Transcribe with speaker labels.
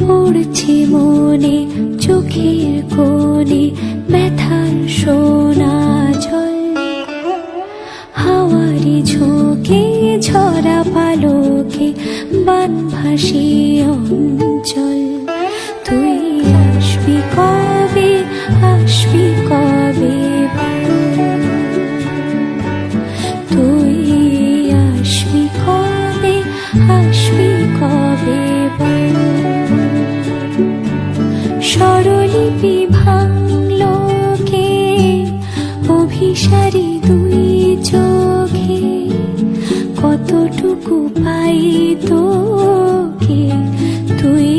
Speaker 1: পড়ছে মনে চোখের কোণে ব্যথার সোনা জল। হাওয়ারি ঝোঁকে ঝরা পালকে বান ভাসি অঞ্চল। তুই আসবি কবে, আসবি কবে বল? তুই আসবি কবে, আসবি কবে বল? স্বরলিপি ভাঙলো কে অভিসারী দুই চোখে, কতটুকু পাই তোকে তুই